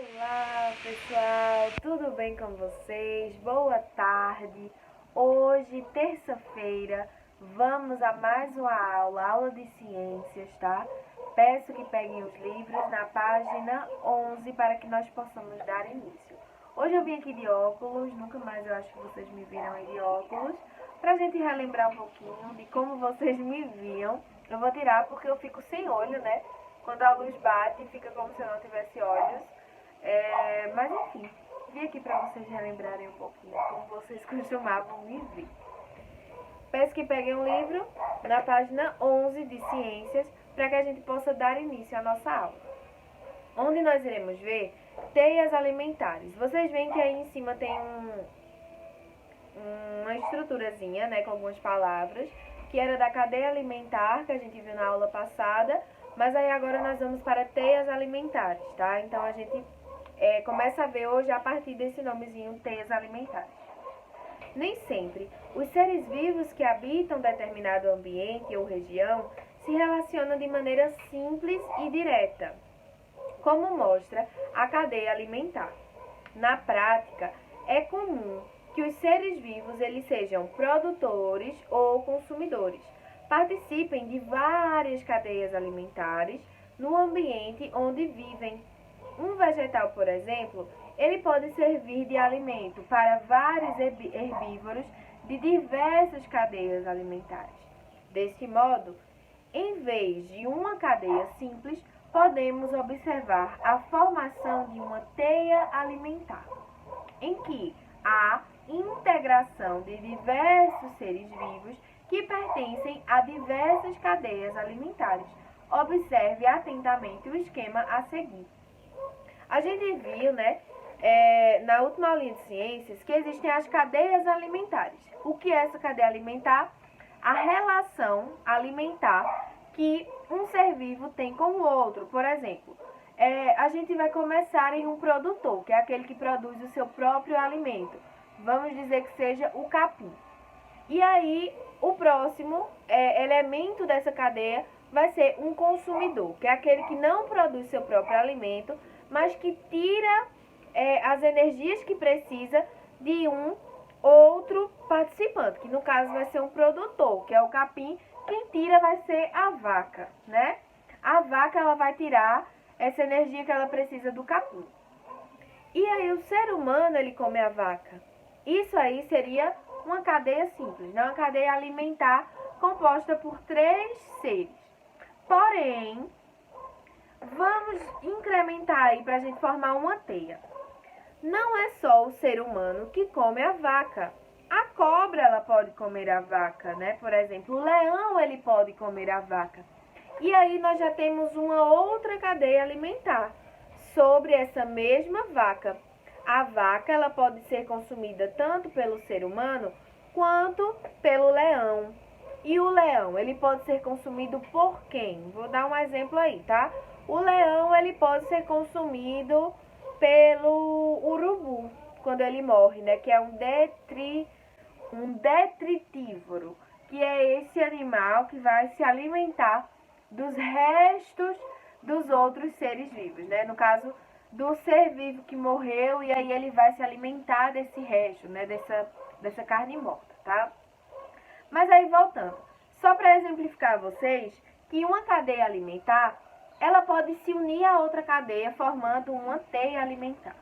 Olá pessoal, tudo bem com vocês? Boa tarde. Hoje, terça-feira, vamos a mais uma aula de ciências, tá? Peço que peguem os livros na página 11 para que nós possamos dar início. Hoje eu vim aqui de óculos, nunca mais eu acho que vocês me viram aí de óculos, pra gente relembrar um pouquinho de como vocês me viam. Eu vou tirar porque eu fico sem olho, né? Quando a luz bate, fica como se eu não tivesse olhos. Mas enfim, vim aqui para vocês relembrarem um pouquinho como vocês costumavam me ver. Peço que peguem um livro na página 11 de Ciências para que a gente possa dar início à nossa aula. Onde nós iremos ver teias alimentares. Vocês veem que aí em cima tem uma estruturazinha, né, com algumas palavras, que era da cadeia alimentar, que a gente viu na aula passada, mas aí agora nós vamos para teias alimentares, tá? Então a gente começa a ver hoje a partir desse nomezinho, teias alimentares. Nem sempre os seres vivos que habitam determinado ambiente ou região se relacionam de maneira simples e direta, como mostra a cadeia alimentar. Na prática, é comum que os seres vivos eles sejam produtores ou consumidores, participem de várias cadeias alimentares no ambiente onde vivem. Um vegetal, por exemplo, ele pode servir de alimento para vários herbívoros de diversas cadeias alimentares. Deste modo, em vez de uma cadeia simples, podemos observar a formação de uma teia alimentar, em que há integração de diversos seres vivos que pertencem a diversas cadeias alimentares. Observe atentamente o esquema a seguir. A gente viu, né, na última aulinha de ciências, que existem as cadeias alimentares. O que é essa cadeia alimentar? A relação alimentar que um ser vivo tem com o outro. Por exemplo, a gente vai começar em um produtor, que é aquele que produz o seu próprio alimento. Vamos dizer que seja o capim. E aí, o próximo elemento dessa cadeia vai ser um consumidor, que é aquele que não produz seu próprio alimento, mas que tira as energias que precisa de um outro participante, que no caso vai ser um produtor, que é o capim. Quem tira vai ser a vaca, né? A vaca ela vai tirar essa energia que ela precisa do capim. E aí o ser humano ele come a vaca. Isso aí seria uma cadeia simples, né? Uma cadeia alimentar composta por 3 seres. Porém, vamos incrementar aí para a gente formar uma teia. Não é só o ser humano que come a vaca. A cobra ela pode comer a vaca, né? Por exemplo, o leão ele pode comer a vaca. E aí nós já temos uma outra cadeia alimentar sobre essa mesma vaca. A vaca ela pode ser consumida tanto pelo ser humano quanto pelo leão. E o leão, ele pode ser consumido por quem? Vou dar um exemplo aí, tá? O leão, ele pode ser consumido pelo urubu, quando ele morre, né? Que é um detritívoro, que é esse animal que vai se alimentar dos restos dos outros seres vivos, né? No caso, do ser vivo que morreu, e aí ele vai se alimentar desse resto, né? Dessa carne morta, tá? Mas aí, voltando, só para exemplificar a vocês que uma cadeia alimentar, ela pode se unir a outra cadeia, formando uma teia alimentar.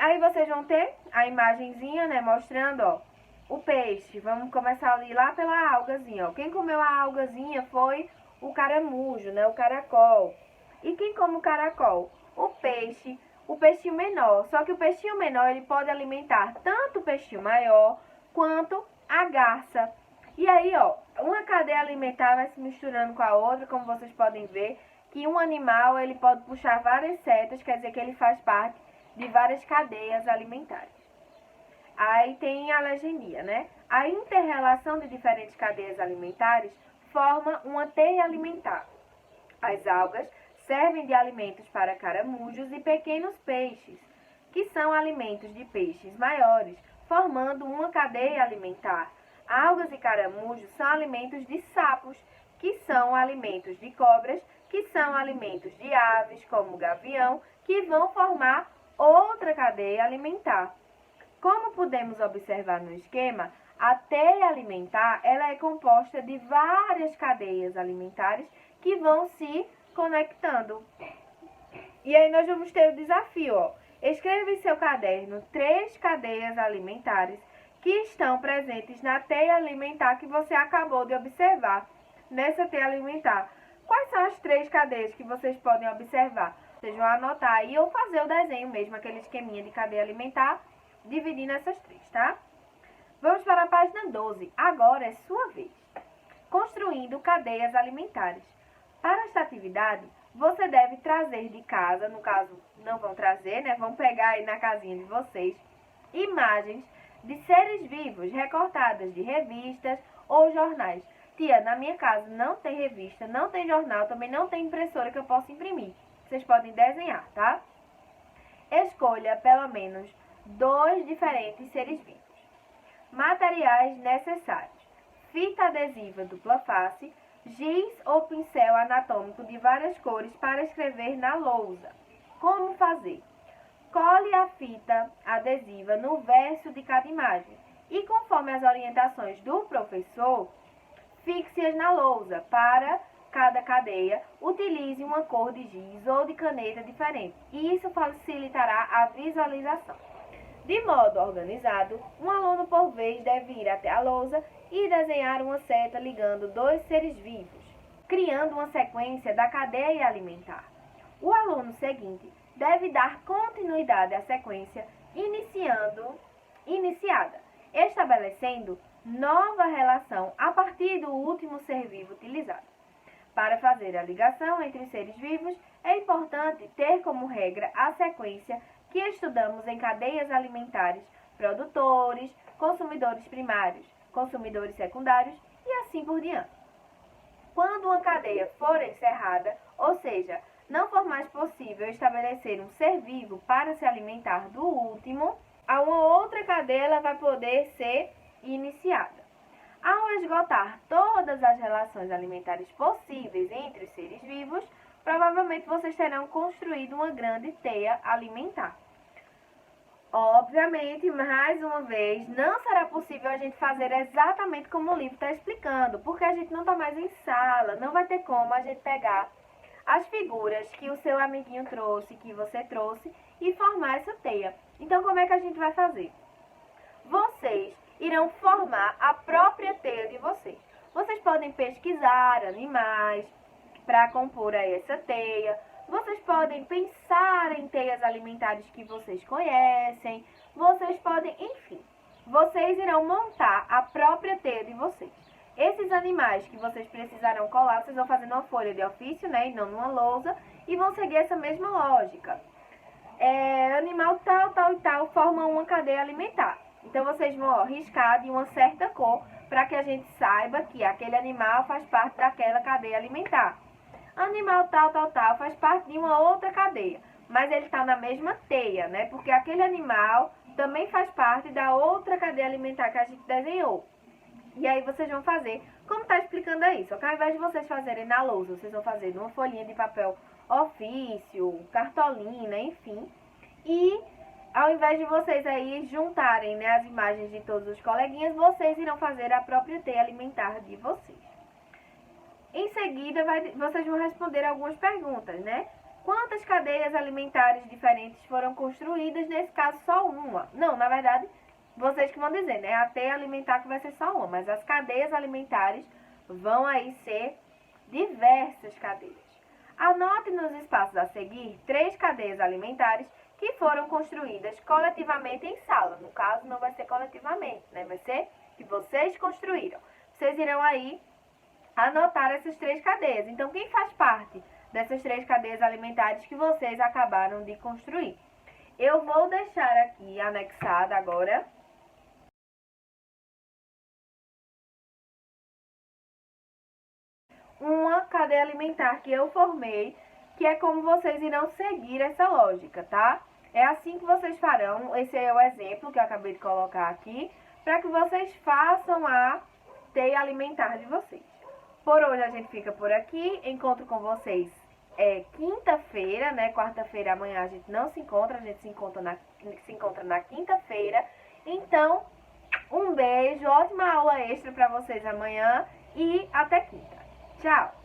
Aí vocês vão ter a imagenzinha, né, mostrando, ó, o peixe. Vamos começar ali lá pela algazinha, ó. Quem comeu a algazinha foi o caramujo, né, o caracol. E quem come o caracol? O peixinho menor. Só que o peixinho menor, ele pode alimentar tanto o peixinho maior quanto a garça. E aí, ó, uma cadeia alimentar vai se misturando com a outra, como vocês podem ver, que um animal, ele pode puxar várias setas, quer dizer que ele faz parte de várias cadeias alimentares. Aí tem a legendinha, né? A inter-relação de diferentes cadeias alimentares forma uma teia alimentar. As algas servem de alimentos para caramujos e pequenos peixes, que são alimentos de peixes maiores, formando uma cadeia alimentar. Algas e caramujos são alimentos de sapos, que são alimentos de cobras, que são alimentos de aves, como o gavião, que vão formar outra cadeia alimentar. Como podemos observar no esquema, a teia alimentar ela é composta de várias cadeias alimentares que vão se conectando. E aí nós vamos ter o desafio, ó. Escreva em seu caderno 3 cadeias alimentares que estão presentes na teia alimentar que você acabou de observar. Nessa teia alimentar, quais são as 3 cadeias que vocês podem observar? Vocês vão anotar aí ou fazer o desenho mesmo, aquele esqueminha de cadeia alimentar, dividindo essas 3, tá? Vamos para a página 12. Agora é sua vez. Construindo cadeias alimentares. Para esta atividade, você deve trazer de casa, no caso, não vão trazer, né? Vão pegar aí na casinha de vocês, imagens de seres vivos recortadas de revistas ou jornais. Tia, na minha casa não tem revista, não tem jornal, também não tem impressora que eu possa imprimir. Vocês podem desenhar, tá? Escolha pelo menos 2 diferentes seres vivos. Materiais necessários: fita adesiva dupla face, giz ou pincel anatômico de várias cores para escrever na lousa. Como fazer? Cole a fita adesiva no verso de cada imagem e, conforme as orientações do professor, fixe-as na lousa. Para cada cadeia, utilize uma cor de giz ou de caneta diferente. E isso facilitará a visualização. De modo organizado, um aluno por vez deve ir até a lousa e desenhar uma seta ligando 2 seres vivos, criando uma sequência da cadeia alimentar. O aluno seguinte deve dar continuidade à sequência iniciada, estabelecendo nova relação a partir do último ser vivo utilizado. Para fazer a ligação entre os seres vivos, é importante ter como regra a sequência que estudamos em cadeias alimentares: produtores, consumidores primários, consumidores secundários e assim por diante. Quando uma cadeia for encerrada, ou seja, não for mais possível estabelecer um ser vivo para se alimentar do último, a uma outra cadeia ela vai poder ser iniciada. Ao esgotar todas as relações alimentares possíveis entre os seres vivos, provavelmente vocês terão construído uma grande teia alimentar. Obviamente, mais uma vez, não será possível a gente fazer exatamente como o livro está explicando, porque a gente não está mais em sala, não vai ter como a gente pegar as figuras que o seu amiguinho trouxe, que você trouxe, e formar essa teia. Então, como é que a gente vai fazer? Vocês irão formar a própria teia de vocês. Vocês podem pesquisar animais para compor aí essa teia. Vocês podem pensar em teias alimentares que vocês conhecem. Vocês podem, enfim, vocês irão montar a própria teia de vocês. Esses animais que vocês precisarão colar, vocês vão fazer numa folha de ofício, né, e não numa lousa, e vão seguir essa mesma lógica. Animal tal, tal e tal formam uma cadeia alimentar. Então, vocês vão riscar de uma certa cor para que a gente saiba que aquele animal faz parte daquela cadeia alimentar. Animal tal, tal, tal faz parte de uma outra cadeia, mas ele está na mesma teia, né? Porque aquele animal também faz parte da outra cadeia alimentar que a gente desenhou. E aí vocês vão fazer, como está explicando aí, só que ao invés de vocês fazerem na lousa, vocês vão fazer numa folhinha de papel ofício, cartolina, enfim. E ao invés de vocês aí juntarem, né, as imagens de todos os coleguinhas, vocês irão fazer a própria teia alimentar de vocês. Em seguida, vocês vão responder algumas perguntas, né? Quantas cadeias alimentares diferentes foram construídas? Nesse caso, só uma. Não, na verdade, vocês que vão dizer, né? A teia alimentar que vai ser só uma, mas as cadeias alimentares vão aí ser diversas cadeias. Anote nos espaços a seguir 3 cadeias alimentares que foram construídas coletivamente em sala. No caso, não vai ser coletivamente, né? Vai ser que vocês construíram. Vocês irão aí anotar essas 3 cadeias. Então, quem faz parte dessas 3 cadeias alimentares que vocês acabaram de construir? Eu vou deixar aqui anexada agora uma cadeia alimentar que eu formei, que é como vocês irão seguir essa lógica, tá? É assim que vocês farão. Esse é o exemplo que eu acabei de colocar aqui, para que vocês façam a teia alimentar de vocês. Por hoje a gente fica por aqui. Encontro com vocês é quinta-feira, né? Quarta-feira amanhã a gente não se encontra, a gente se encontra na quinta-feira. Então, um beijo, ótima aula extra para vocês amanhã e até quinta. Tchau!